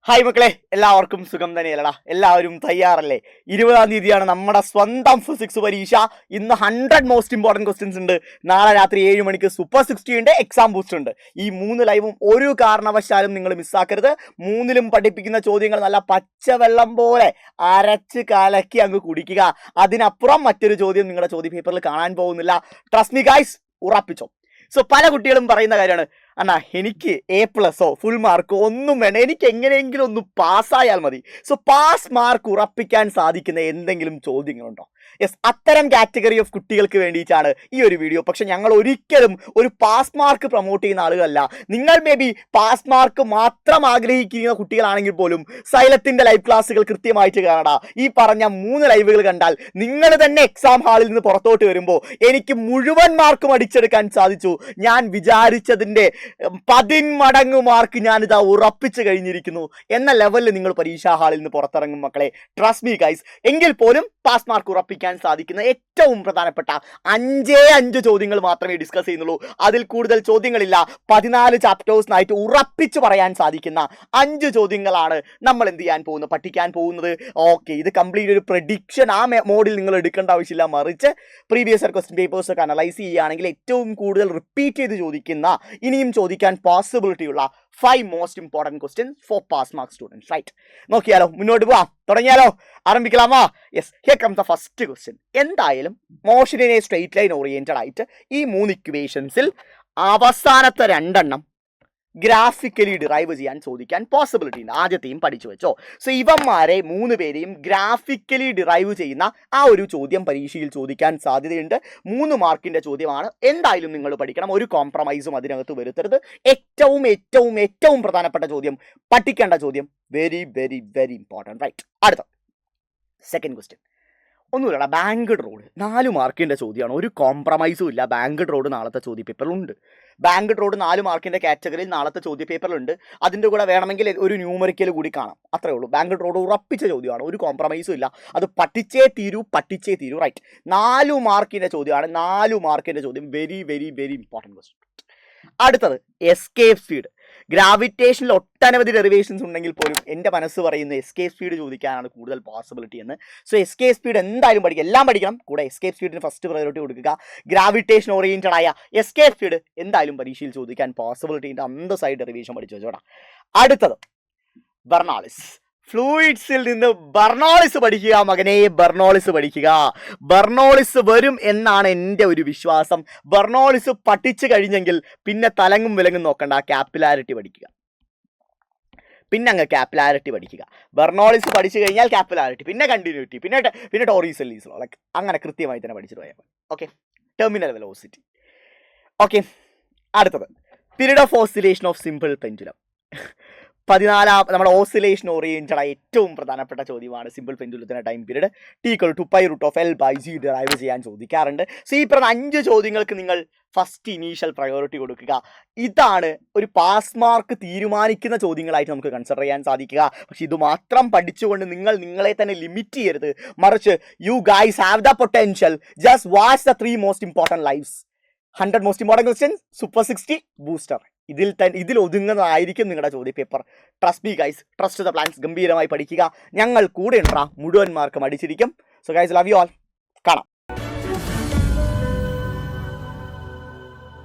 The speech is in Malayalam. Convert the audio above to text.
ഹായ് മക്കളെ, എല്ലാവർക്കും സുഖം തന്നെയല്ലടാ. എല്ലാവരും തയ്യാറല്ലേ? 20-ാം തീയതിയാണ് നമ്മുടെ സ്വന്തം ഫിസിക്സ് പരീക്ഷ. ഇന്ന് 100 മോസ്റ്റ് ഇമ്പോർട്ടൻറ്റ് ക്വസ്റ്റ്യൻസ് ഉണ്ട്. നാളെ രാത്രി 7 മണിക്ക് സൂപ്പർ 60 ഉണ്ട്, എക്സാം ബൂസ്റ്റ് ഉണ്ട്. ഈ 3 ലൈവും ഒരു കാരണവശാലും നിങ്ങൾ മിസ്സാക്കരുത്. 3ലും പഠിപ്പിക്കുന്ന ചോദ്യങ്ങൾ നല്ല പച്ചവെള്ളം പോലെ അരച്ച് കലക്കി അങ്ങ് കുടിക്കുക. അതിനപ്പുറം മറ്റൊരു ചോദ്യം നിങ്ങളുടെ ചോദ്യ പേപ്പറിൽ കാണാൻ പോകുന്നില്ല. ട്രസ്റ്റ് മീ ഗൈസ്, ഉറപ്പിച്ചോ. സോ പല കുട്ടികളും പറയുന്ന കാര്യമാണ്, അണ്ണാ എനിക്ക് A+ ഫുൾ മാർക്കോ ഒന്നും വേണ്ട, എനിക്ക് എങ്ങനെയെങ്കിലും ഒന്ന് പാസ്സായാൽ മതി. സോ പാസ് മാർക്ക് ഉറപ്പിക്കാൻ സാധിക്കുന്ന എന്തെങ്കിലും ചോദ്യങ്ങളുണ്ടോ? യെസ്, അത്തരം കാറ്റഗറി ഓഫ് കുട്ടികൾക്ക് വേണ്ടിയിട്ടാണ് ഈ ഒരു വീഡിയോ. പക്ഷെ ഞങ്ങൾ ഒരിക്കലും ഒരു പാസ് മാർക്ക് പ്രൊമോട്ട് ചെയ്യുന്ന ആളുകളല്ല. നിങ്ങൾ മേ ബി പാസ് മാർക്ക് മാത്രം ആഗ്രഹിക്കുന്ന കുട്ടികളാണെങ്കിൽ പോലും സൈലത്തിന്റെ ലൈവ് ക്ലാസ്സുകൾ കൃത്യമായിട്ട് കാണാ. ഈ പറഞ്ഞ 3 ലൈവുകൾ കണ്ടാൽ നിങ്ങൾ തന്നെ എക്സാം ഹാളിൽ നിന്ന് പുറത്തോട്ട് വരുമ്പോൾ എനിക്ക് മുഴുവൻ മാർക്കും അടിച്ചെടുക്കാൻ സാധിച്ചു, ഞാൻ വിചാരിച്ചതിന്റെ 10 മടങ്ങ് മാർക്ക് ഞാനിതാ ഉറപ്പിച്ചു കഴിഞ്ഞിരിക്കുന്നു എന്ന ലെവലിൽ നിങ്ങൾ പരീക്ഷാ ഹാളിൽ നിന്ന് പുറത്തിറങ്ങും മക്കളെ. Trust me guys. എങ്കിൽ പോലും പാസ് മാർക്ക് ഉറപ്പിക്കാൻ സാധിക്കുന്ന ഏറ്റവും പ്രധാനപ്പെട്ട 5 ചോദ്യങ്ങൾ മാത്രമേ ഡിസ്കസ് ചെയ്യുന്നുള്ളൂ. അതിൽ കൂടുതൽ ചോദ്യങ്ങളില്ല. 14 ചാപ്റ്റേഴ്സിനായിട്ട് ഉറപ്പിച്ച് പറയാൻ സാധിക്കുന്ന 5 ചോദ്യങ്ങളാണ് നമ്മൾ എന്ത് ചെയ്യാൻ പോകുന്നത്, പഠിക്കാൻ പോകുന്നത്. ഓക്കെ, ഇത് കംപ്ലീറ്റ് ഒരു പ്രഡിക്ഷൻ ആ മോഡിൽ നിങ്ങൾ എടുക്കേണ്ട ആവശ്യമില്ല. മറിച്ച് പ്രീവിയസ് ഇയർ ക്വസ്റ്റ്യൻ പേപ്പേഴ്സ് ഒക്കെ അനലൈസ് ചെയ്യുകയാണെങ്കിൽ ഏറ്റവും കൂടുതൽ റിപ്പീറ്റ് ചെയ്ത് ചോദിക്കുന്ന, ഇനിയും ചോദിക്കാൻ പോസിബിലിറ്റി ഉള്ള 5 most important questions for pass mark students. Right, നോക്കിയാലോ, മുന്നോട്ട് പോവാം, തുടങ്ങിയാലോ, ആരംഭിക്കലാമാ? Yes, here come the first question. എന്തായാലും മോഷനെ സ്ട്രെയിറ്റ് ലൈൻ ഓറിയന്റഡ് ആയിട്ട് ഈ 3 ഇക്വേഷൻസിൽ അവസാനത്തെ 2 ഗ്രാഫിക്കലി ഡിറൈവ് ചെയ്യാൻ ചോദിക്കാൻ പോസിബിലിറ്റി ഉണ്ട്. ആദ്യത്തെയും പഠിച്ചു വെച്ചോ. സോ ഇവന്മാരെ 3 പേരെയും ഗ്രാഫിക്കലി ഡിറൈവ് ചെയ്യുന്ന ആ ഒരു ചോദ്യം പരീക്ഷയിൽ ചോദിക്കാൻ സാധ്യതയുണ്ട്. 3 മാർക്കിന്റെ ചോദ്യമാണ്. എന്തായാലും നിങ്ങൾ പഠിക്കണം, ഒരു കോംപ്രമൈസും അതിനകത്ത് വരുത്തരുത്. ഏറ്റവും ഏറ്റവും ഏറ്റവും പ്രധാനപ്പെട്ട ചോദ്യം, പഠിക്കേണ്ട ചോദ്യം, very very very important. Right, അടുത്ത സെക്കൻഡ് ക്വസ്റ്റ്യൻ. ഒന്നുമില്ല, ബാങ്ക്ഡ് റോഡ് 4 മാർക്കിൻ്റെ ചോദ്യമാണ്. ഒരു കോംപ്രമൈസും ഇല്ല. ബാങ്ക്ഡ് റോഡ് നാളത്തെ ചോദ്യ പേപ്പറിലുണ്ട്. ബാങ്ക്ഡ് റോഡ് 4 മാർക്കിൻ്റെ കാറ്റഗറിയിൽ നാളത്തെ ചോദ്യ പേപ്പറിലുണ്ട്. അതിൻ്റെ കൂടെ വേണമെങ്കിൽ ഒരു ന്യൂമറിക്കൽ കൂടി കാണാം, അത്രേ ഉള്ളൂ. ബാങ്ക്ഡ് റോഡ് ഉറപ്പിച്ച ചോദ്യമാണ്, ഒരു കോംപ്രമൈസും ഇല്ല. അത് പഠിച്ചേ തീരൂ. റൈറ്റ്, 4 മാർക്കിൻ്റെ ചോദ്യമാണ്. 4 മാർക്കിൻ്റെ ചോദ്യം, very very very important question. അടുത്തത് എസ്കേപ്പ് സ്പീഡ്. ഗ്രാവിറ്റേഷനിൽ ഒട്ടനവധി ഡെറിവേഷൻസ് ഉണ്ടെങ്കിൽ പോലും എൻ്റെ മനസ്സ് പറയുന്നത് എസ്കേപ്പ് സ്പീഡ് ചോദിക്കാനാണ് കൂടുതൽ പോസിബിലിറ്റി എന്ന്. സോ എസ്കേപ്പ് സ്പീഡ് എന്തായാലും പഠിക്കുക, എല്ലാം പഠിക്കണം. കൂടെ എസ്കേപ്പ് സ്പീഡിന് ഫസ്റ്റ് പ്രയോറിറ്റി കൊടുക്കുക. ഗ്രാവിറ്റേഷൻ ഓറിയന്റഡ് ആയ എസ്കേപ്പ് സ്പീഡ് എന്തായാലും പരീക്ഷയിൽ ചോദിക്കാൻ പോസിബിലിറ്റി ഉണ്ട്. അന്തസ്സായി ഡെറിവേഷൻ പഠിച്ചു വെച്ചോടാ. അടുത്തത് ബെർണോളിസ്. ഫ്ലൂയിഡ്സിൽ നിന്ന് ബെർണോളിസ് പഠിക്കുക മകനെ, ബെർണോളിസ് പഠിക്കുക. ബെർണോളിസ് വരും എന്നാണ് എൻ്റെ ഒരു വിശ്വാസം. ബെർണോളിസ് പഠിച്ചു കഴിഞ്ഞെങ്കിൽ പിന്നെ തലങ്ങും വിലങ്ങും നോക്കണ്ട, കാപ്പിലാരിറ്റി പഠിക്കുക. പഠിക്കുക. ബെർണോളിസ് പഠിച്ചു കഴിഞ്ഞാൽ കാപ്പിലാരിറ്റി, പിന്നെ കണ്ടിന്യൂറ്റി, പിന്നെ ടോറിസെല്ലീസ് ലോ, ലൈക്ക് അങ്ങനെ കൃത്യമായി തന്നെ പഠിച്ചിട്ട് പോയാൽ മതി. Okay, terminal velocity. ഓക്കെ, അടുത്തത് period of oscillation of simple pendulum. 14 നമ്മുടെ ഓസിലേഷൻ ഓറിയന്റഡ് ഏറ്റവും പ്രധാനപ്പെട്ട ചോദ്യമാണ്. സിമ്പിൾ പെൻഡുലത്തിന്റെ ടൈം പീരീഡ് T=π√L/g ഡിറൈവ് ചെയ്യാൻ ചോദിക്കാറുണ്ട്. സോ ഈ പറഞ്ഞ 5 ചോദ്യങ്ങൾക്ക് നിങ്ങൾ ഫസ്റ്റ് ഇനീഷ്യൽ പ്രയോറിറ്റി കൊടുക്കുക. ഇതാണ് ഒരു പാസ് മാർക്ക് തീരുമാനിക്കുന്ന ചോദ്യങ്ങളായിട്ട് നമുക്ക് കൺസിഡർ ചെയ്യാൻ സാധിക്കുക. പക്ഷെ ഇത് മാത്രം പഠിച്ചുകൊണ്ട് നിങ്ങൾ നിങ്ങളെ തന്നെ ലിമിറ്റ് ചെയ്യരുത്. മറിച്ച് you guys have the potential. Just watch the 3 most important lives. 100 most important questions, super 60, booster. ഇതിൽ ഒതുങ്ങുന്നതായിരിക്കും നിങ്ങളുടെ ചോദ്യ paper. Trust me guys, trust the plans. ഗംഭീരമായി പഠിക്കുക. ഞങ്ങൾ കൂടെ ഉണ്ടാ, മുഴുവൻ മാർക്കും അടിച്ചിരിക്കും. So guys, love you all. കാണാം.